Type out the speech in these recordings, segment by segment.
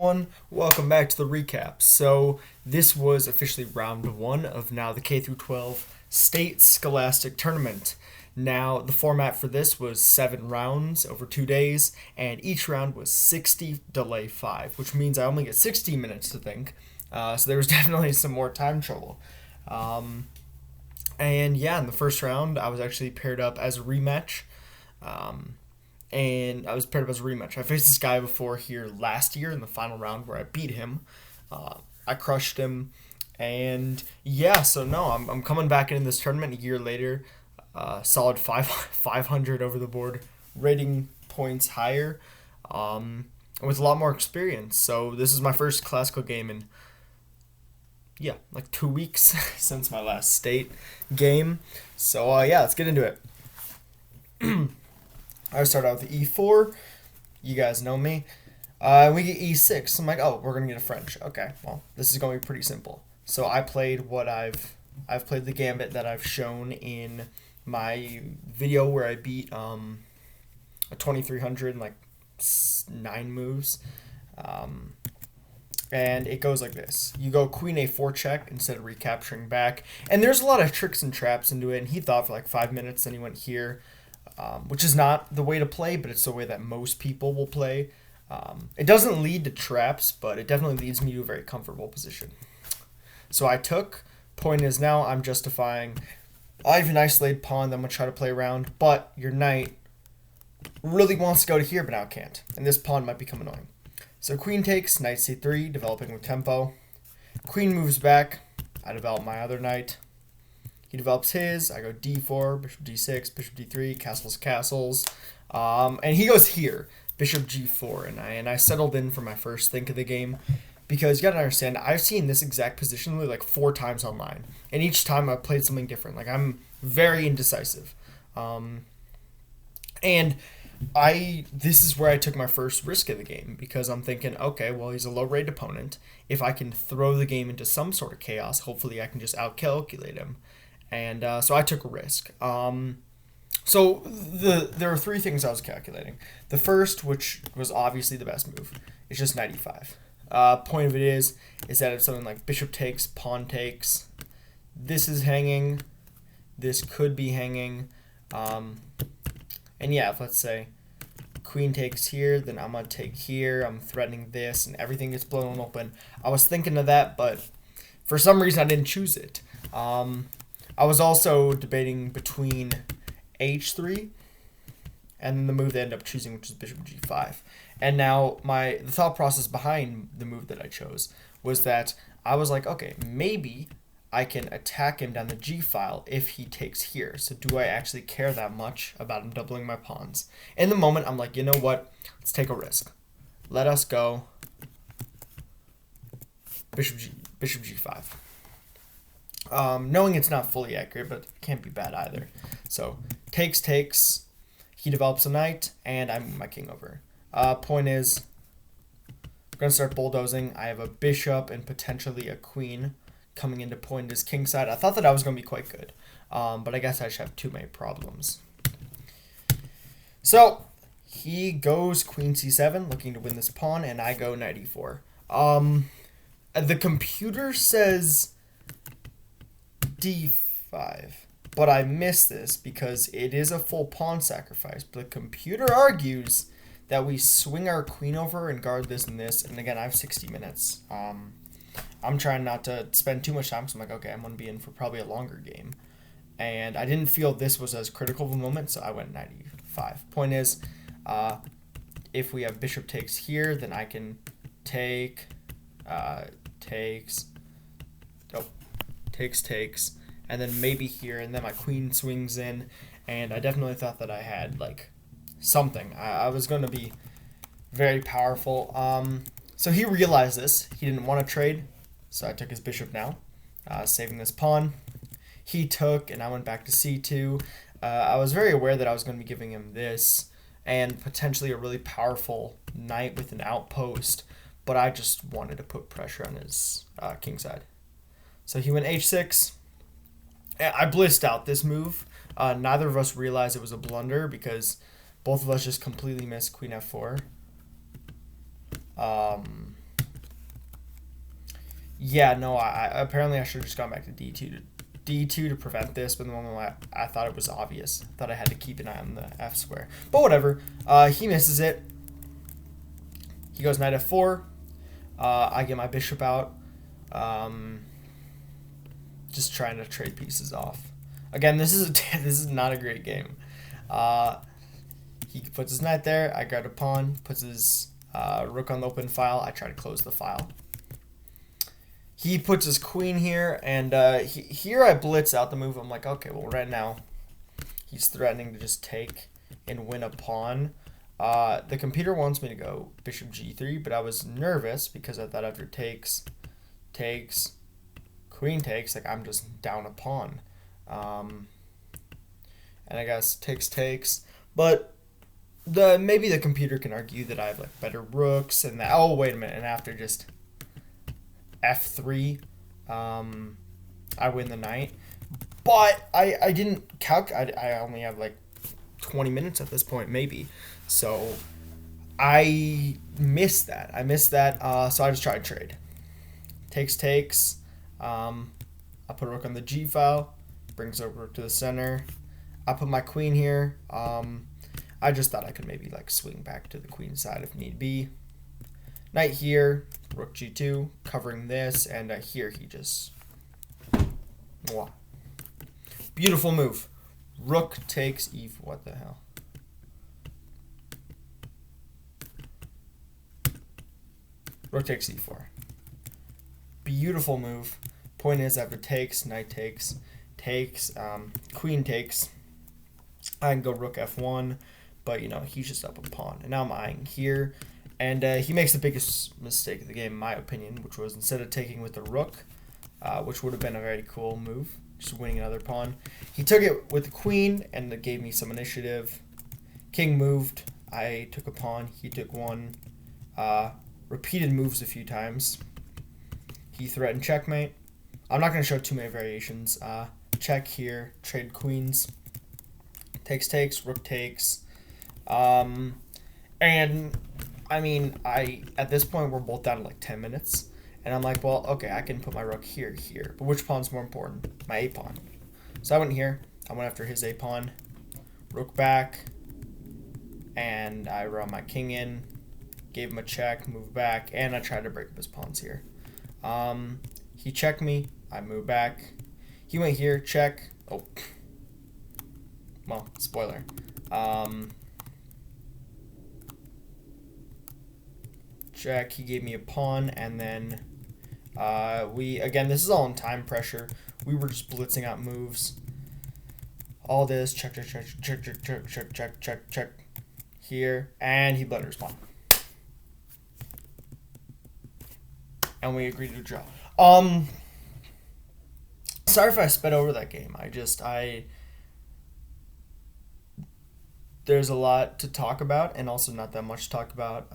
everyone. Welcome back to the recap. So, this was officially round 1 of now the K through 12 State Scholastic Tournament. Now, the format for this was 7 rounds over 2 days, and each round was 60 delay 5, which means I only get 60 minutes to think. So there was definitely some more time trouble. And yeah, in the first round, I was actually paired up as a rematch. And I was paired up as a rematch. I faced this guy before here last year in the final round where I beat him. I crushed him. And yeah, so no, I'm coming back into this tournament a year later. Solid 500 over the board, rating points higher, with a lot more experience. So this is my first classical game in, yeah, like 2 weeks since my last state game. So yeah, let's get into it. I start out with E4. You guys know me. We get E6. I'm like, oh, we're gonna get a French. Okay, well, this is gonna be pretty simple. So I played what I've played the gambit that I've shown in my video where I beat a 2300 in like 9 moves. And it goes like this. You go queen a4 check instead of recapturing back. And there's a lot of tricks and traps into it. And he thought for like 5 minutes, then he went here, which is not the way to play, but it's the way that most people will play. It doesn't lead to traps, but it definitely leads me to a very comfortable position. So I took. Point is now I'm justifying. I have an isolated pawn that I'm going to try to play around, but your knight really wants to go to here, but now it can't. And this pawn might become annoying. So queen takes, knight c3, developing with tempo. Queen moves back. I develop my other knight. He develops his. I go d4, bishop d6, bishop d3, castles. And he goes here, bishop g4. And I settled in for my first think of the game. Because you gotta understand, I've seen this exact position like 4 times online. And each time I've played something different. Like, I'm very indecisive. And this is where I took my first risk of the game. Because I'm thinking, okay, well, he's a low-rated opponent. If I can throw the game into some sort of chaos, hopefully I can just outcalculate him. And so I took a risk. So there are 3 things I was calculating. The first, which was obviously the best move, is just knight e5. Point of it is that if something like bishop takes, pawn takes, this is hanging, this could be hanging, and yeah, if let's say queen takes here, then I'm going to take here, I'm threatening this, and everything gets blown open. I was thinking of that, but for some reason I didn't choose it. I was also debating between h3 and the move they end up choosing, which is bishop g5. And now the thought process behind the move that I chose was that I was like, okay, maybe I can attack him down the g file if he takes here. So do I actually care that much about him doubling my pawns? In the moment, I'm like, you know what? Let's take a risk. Let us go bishop g5. Knowing it's not fully accurate, but it can't be bad either. So takes. He develops a knight, and I move my king over. Point is, we're going to start bulldozing. I have a bishop and potentially a queen coming into point as king side. I thought that I was going to be quite good, but I guess I just have too many problems. So he goes queen c7, looking to win this pawn, and I go knight e4. The computer says d5. But I missed this because it is a full pawn sacrifice. But the computer argues that we swing our queen over and guard this and this. And again, I have 60 minutes. I'm trying not to spend too much time because I'm like, okay, I'm going to be in for probably a longer game. And I didn't feel this was as critical of a moment, so I went knight e5. Point is, if we have bishop takes here, then I can takes, and then maybe here, and then my queen swings in, and I definitely thought that I had, like, something. I was going to be very powerful. So he realized this. He didn't want to trade, so I took his bishop now, saving this pawn. He took, and I went back to c2. I was very aware that I was going to be giving him this, and potentially a really powerful knight with an outpost, but I just wanted to put pressure on his king side. So he went h6. I blissed out this move. Neither of us realized it was a blunder because both of us just completely missed queen f4. Yeah, no, I apparently I should have just gone back to D2 to prevent this, but the moment I thought it was obvious. I thought I had to keep an eye on the F square. But whatever. He misses it. He goes knight F4. I get my bishop out. Um, just trying to trade pieces off. Again, this is this is not a great game. Uh, he puts his knight there. I grab a pawn. Puts his rook on the open file. I try to close the file. He puts his queen here, and here I blitz out the move. I'm like, okay, well, right now he's threatening to just take and win a pawn. The computer wants me to go bishop g3, but I was nervous because I thought after takes, queen takes, like I'm just down a pawn. And I guess takes, but maybe the computer can argue that I have like better rooks and that. Oh, wait a minute, and after just F3, I win the knight. But I didn't calculate. I only have like 20 minutes at this point, maybe. So I missed that. So I just tried trade. Takes. I put a rook on the G file. Brings over to the center. I put my queen here. I just thought I could maybe like swing back to the queen side if need be. Knight here, rook g2, covering this, and here he just... Mwah. Beautiful move. Rook takes e4. What the hell? Rook takes e4. Beautiful move. Point is, after takes, knight takes, queen takes. I can go rook f1, but you know, he's just up a pawn. And now I'm eyeing here. And he makes the biggest mistake of the game, in my opinion, which was instead of taking with the rook, which would have been a very cool move, just winning another pawn, he took it with the queen, and it gave me some initiative. King moved. I took a pawn. He took one. Repeated moves a few times. He threatened checkmate. I'm not going to show too many variations. Check here. Trade queens. Takes, rook takes. And... I mean, at this point, we're both down to like 10 minutes. And I'm like, well, okay, I can put my rook here. But which pawn's more important? My a pawn. So I went here. I went after his a pawn. Rook back. And I brought my king in. Gave him a check, moved back. And I tried to break up his pawns here. He checked me. I moved back. He went here, check. Oh. Well, spoiler. Check, he gave me a pawn, and then again, this is all in time pressure. We were just blitzing out moves. All this, check, here, and he blundered his pawn. And we agreed to draw. Sorry if I sped over that game. There's a lot to talk about, and also not that much to talk about.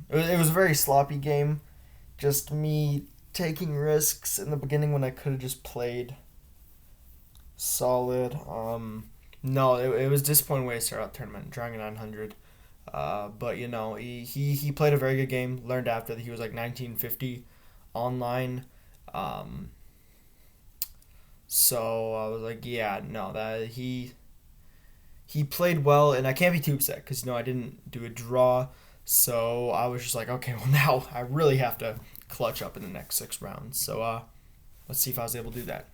It was a very sloppy game. Just me taking risks in the beginning when I could have just played solid. No, it was disappointing way to start out the tournament, drawing a 900. But, you know, he played a very good game. Learned after that he was like 1950 online. So I was like, yeah, no, that he played well, and I can't be too upset because, you know, I didn't do a draw. So I was just like, okay, well, now I really have to clutch up in the next 6 rounds. So let's see if I was able to do that.